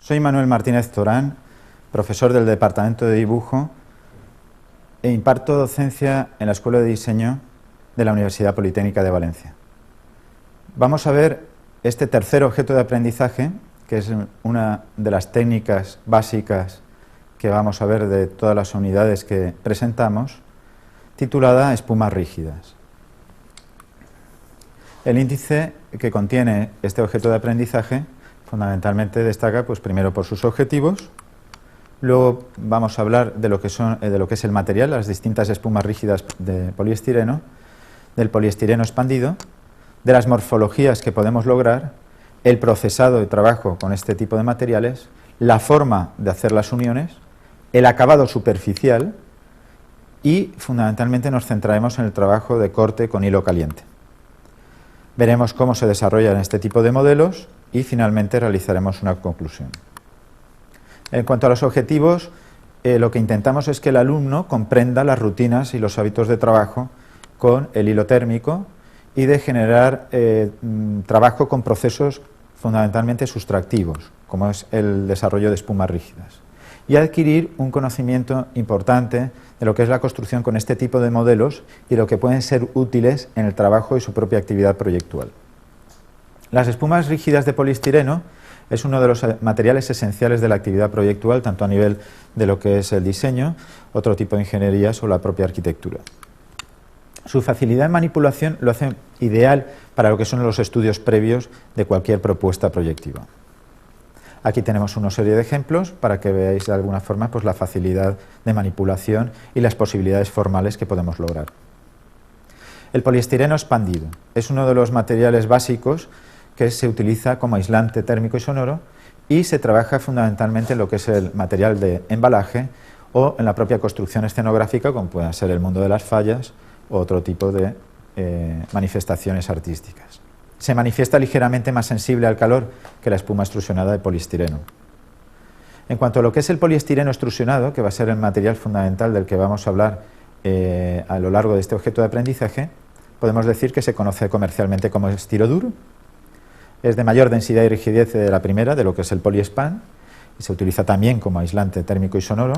Soy Manuel Martínez Torán, profesor del Departamento de Dibujo e imparto docencia en la Escuela de Diseño de la Universidad Politécnica de Valencia. Vamos a ver este tercer objeto de aprendizaje, que es una de las técnicas básicas que vamos a ver de todas las unidades que presentamos, titulada espumas rígidas. El índice que contiene este objeto de aprendizaje fundamentalmente destaca, pues primero por sus objetivos, luego vamos a hablar de lo que es el material, las distintas espumas rígidas de poliestireno, del poliestireno expandido, de las morfologías que podemos lograr, el procesado de trabajo con este tipo de materiales, la forma de hacer las uniones, el acabado superficial y fundamentalmente nos centraremos en el trabajo de corte con hilo caliente. Veremos cómo se desarrollan este tipo de modelos y finalmente realizaremos una conclusión. En cuanto a los objetivos, lo que intentamos es que el alumno comprenda las rutinas y los hábitos de trabajo con el hilo térmico y de generar trabajo con procesos fundamentalmente sustractivos, como es el desarrollo de espumas rígidas, y adquirir un conocimiento importante de lo que es la construcción con este tipo de modelos y lo que pueden ser útiles en el trabajo y su propia actividad proyectual. Las espumas rígidas de poliestireno es uno de los materiales esenciales de la actividad proyectual, tanto a nivel de lo que es el diseño, otro tipo de ingenierías o la propia arquitectura. Su facilidad en manipulación lo hace ideal para lo que son los estudios previos de cualquier propuesta proyectiva. Aquí tenemos una serie de ejemplos para que veáis de alguna forma pues, la facilidad de manipulación y las posibilidades formales que podemos lograr. El poliestireno expandido es uno de los materiales básicos que se utiliza como aislante térmico y sonoro y se trabaja fundamentalmente en lo que es el material de embalaje o en la propia construcción escenográfica, como puede ser el mundo de las fallas o otro tipo de manifestaciones artísticas. Se manifiesta ligeramente más sensible al calor que la espuma extrusionada de poliestireno. En cuanto a lo que es el poliestireno extrusionado, que va a ser el material fundamental del que vamos a hablar a lo largo de este objeto de aprendizaje, podemos decir que se conoce comercialmente como estirodur. Es de mayor densidad y rigidez de la primera, de lo que es el poliespan, y se utiliza también como aislante térmico y sonoro,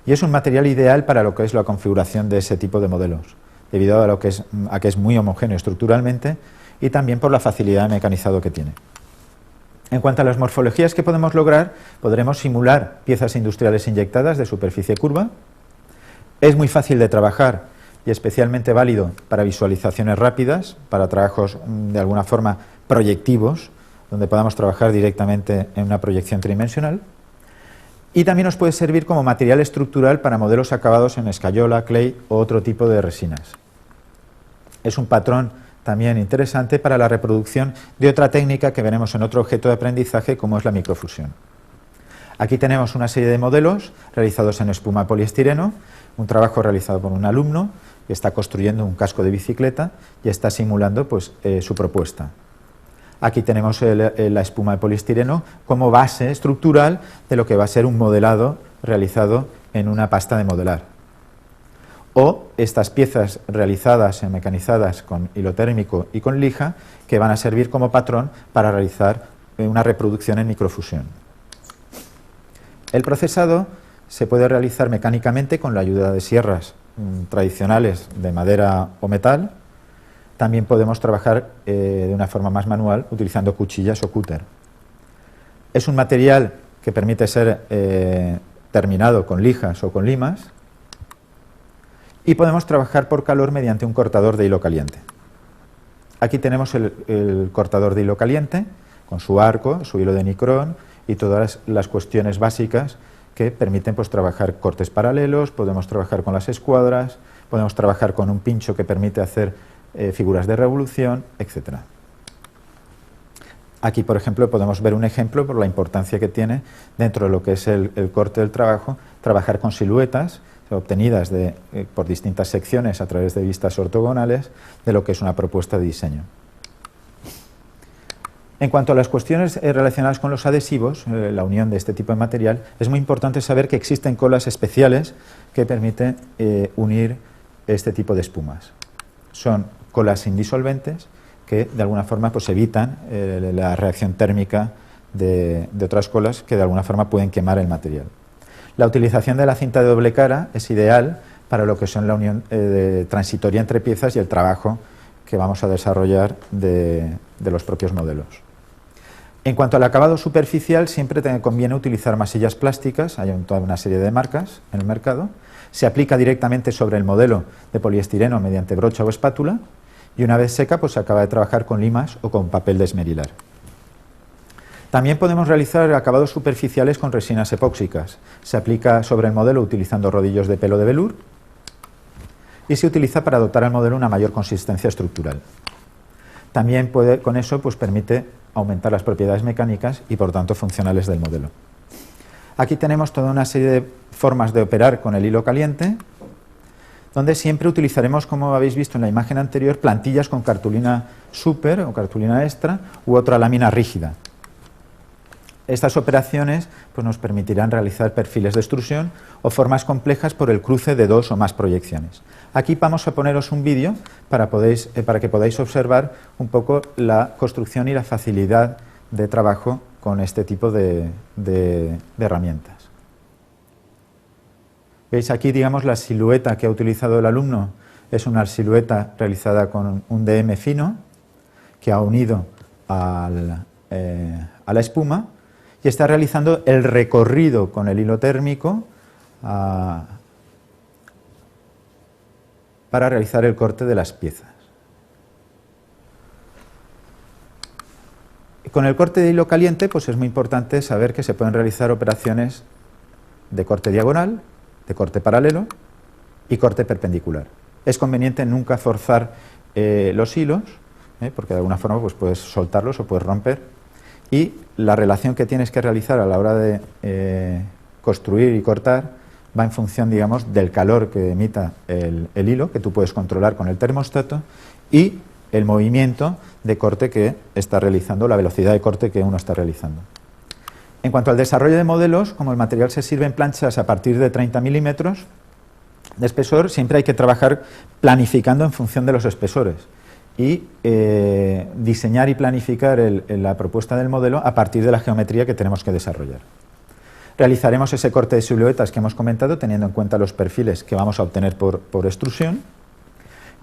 y es un material ideal para lo que es la configuración de ese tipo de modelos, debido a que es muy homogéneo estructuralmente y también por la facilidad de mecanizado que tiene. En cuanto a las morfologías que podemos lograr, podremos simular piezas industriales inyectadas de superficie curva. Es muy fácil de trabajar y especialmente válido para visualizaciones rápidas, para trabajos de alguna forma proyectivos, donde podamos trabajar directamente en una proyección tridimensional. Y también nos puede servir como material estructural para modelos acabados en escayola, clay o otro tipo de resinas. Es un patrón también interesante para la reproducción de otra técnica que veremos en otro objeto de aprendizaje, como es la microfusión. Aquí tenemos una serie de modelos realizados en espuma poliestireno, un trabajo realizado por un alumno que está construyendo un casco de bicicleta y está simulando pues, su propuesta. Aquí tenemos la espuma de poliestireno como base estructural de lo que va a ser un modelado realizado en una pasta de modelar. O estas piezas realizadas, mecanizadas con hilo térmico y con lija, que van a servir como patrón para realizar una reproducción en microfusión. El procesado se puede realizar mecánicamente con la ayuda de sierras tradicionales de madera o metal. También podemos trabajar de una forma más manual utilizando cuchillas o cúter. Es un material que permite ser terminado con lijas o con limas y podemos trabajar por calor mediante un cortador de hilo caliente. Aquí tenemos el cortador de hilo caliente con su arco, su hilo de nicrón y todas las cuestiones básicas que permiten pues, trabajar cortes paralelos, podemos trabajar con las escuadras, podemos trabajar con un pincho que permite hacer figuras de revolución, etc. Aquí, por ejemplo, podemos ver un ejemplo por la importancia que tiene dentro de lo que es el corte del trabajo, trabajar con siluetas obtenidas por distintas secciones a través de vistas ortogonales de lo que es una propuesta de diseño. En cuanto a las cuestiones relacionadas con los adhesivos, la unión de este tipo de material, es muy importante saber que existen colas especiales que permiten unir este tipo de espumas. Son colas indisolventes que de alguna forma pues, evitan la reacción térmica de otras colas que de alguna forma pueden quemar el material. La utilización de la cinta de doble cara es ideal para lo que son la unión transitoria entre piezas y el trabajo que vamos a desarrollar de los propios modelos. En cuanto al acabado superficial, siempre te conviene utilizar masillas plásticas, hay toda una serie de marcas en el mercado, se aplica directamente sobre el modelo de poliestireno mediante brocha o espátula y una vez seca pues se acaba de trabajar con limas o con papel de esmerilar. También podemos realizar acabados superficiales con resinas epóxicas, se aplica sobre el modelo utilizando rodillos de pelo de velur y se utiliza para dotar al modelo una mayor consistencia estructural. También con eso pues permite aumentar las propiedades mecánicas y por tanto funcionales del modelo. Aquí tenemos toda una serie de formas de operar con el hilo caliente, donde siempre utilizaremos, como habéis visto en la imagen anterior, plantillas con cartulina super o cartulina extra u otra lámina rígida. Estas operaciones pues, nos permitirán realizar perfiles de extrusión o formas complejas por el cruce de dos o más proyecciones. Aquí vamos a poneros un vídeo para que podáis observar un poco la construcción y la facilidad de trabajo con este tipo de herramientas. Veis aquí, digamos, la silueta que ha utilizado el alumno es una silueta realizada con un DM fino que ha unido a la espuma y está realizando el recorrido con el hilo térmico para realizar el corte de las piezas. Con el corte de hilo caliente pues es muy importante saber que se pueden realizar operaciones de corte diagonal, de corte paralelo y corte perpendicular. Es conveniente nunca forzar los hilos, porque de alguna forma pues puedes soltarlos o puedes romper, y la relación que tienes que realizar a la hora de construir y cortar va en función, digamos, del calor que emita el hilo, que tú puedes controlar con el termostato, y el movimiento de corte que está realizando, la velocidad de corte que uno está realizando. En cuanto al desarrollo de modelos, como el material se sirve en planchas a partir de 30 milímetros de espesor, siempre hay que trabajar planificando en función de los espesores y diseñar y planificar la propuesta del modelo a partir de la geometría que tenemos que desarrollar. Realizaremos ese corte de siluetas que hemos comentado teniendo en cuenta los perfiles que vamos a obtener por extrusión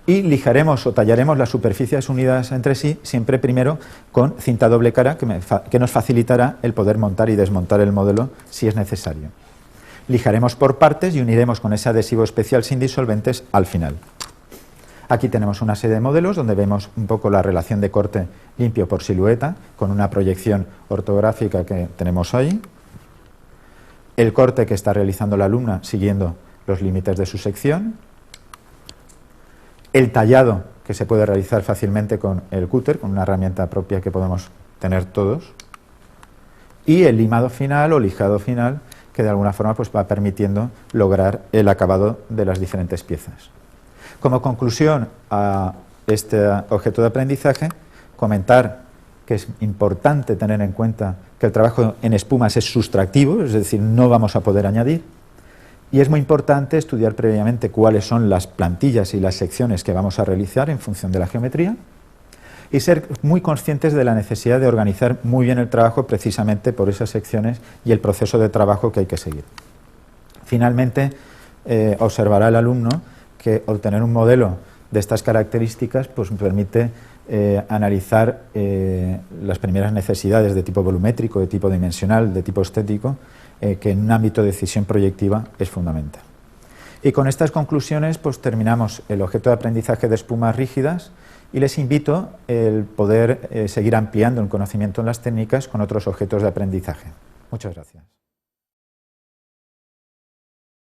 y lijaremos o tallaremos las superficies unidas entre sí siempre primero con cinta doble cara que nos facilitará el poder montar y desmontar el modelo si es necesario. Lijaremos por partes y uniremos con ese adhesivo especial sin disolventes al final. Aquí tenemos una serie de modelos donde vemos un poco la relación de corte limpio por silueta con una proyección ortográfica que tenemos ahí, el corte que está realizando la alumna siguiendo los límites de su sección, el tallado que se puede realizar fácilmente con el cúter, con una herramienta propia que podemos tener todos, y el limado final o lijado final que de alguna forma pues, va permitiendo lograr el acabado de las diferentes piezas. Como conclusión a este objeto de aprendizaje, comentar que es importante tener en cuenta que el trabajo en espumas es sustractivo, es decir, no vamos a poder añadir, y es muy importante estudiar previamente cuáles son las plantillas y las secciones que vamos a realizar en función de la geometría y ser muy conscientes de la necesidad de organizar muy bien el trabajo precisamente por esas secciones y el proceso de trabajo que hay que seguir. Finalmente, observará el alumno que obtener un modelo de estas características pues, permite analizar las primeras necesidades de tipo volumétrico, de tipo dimensional, de tipo estético, que en un ámbito de decisión proyectiva es fundamental. Y con estas conclusiones pues, terminamos el objeto de aprendizaje de espumas rígidas y les invito el poder seguir ampliando el conocimiento en las técnicas con otros objetos de aprendizaje. Muchas gracias.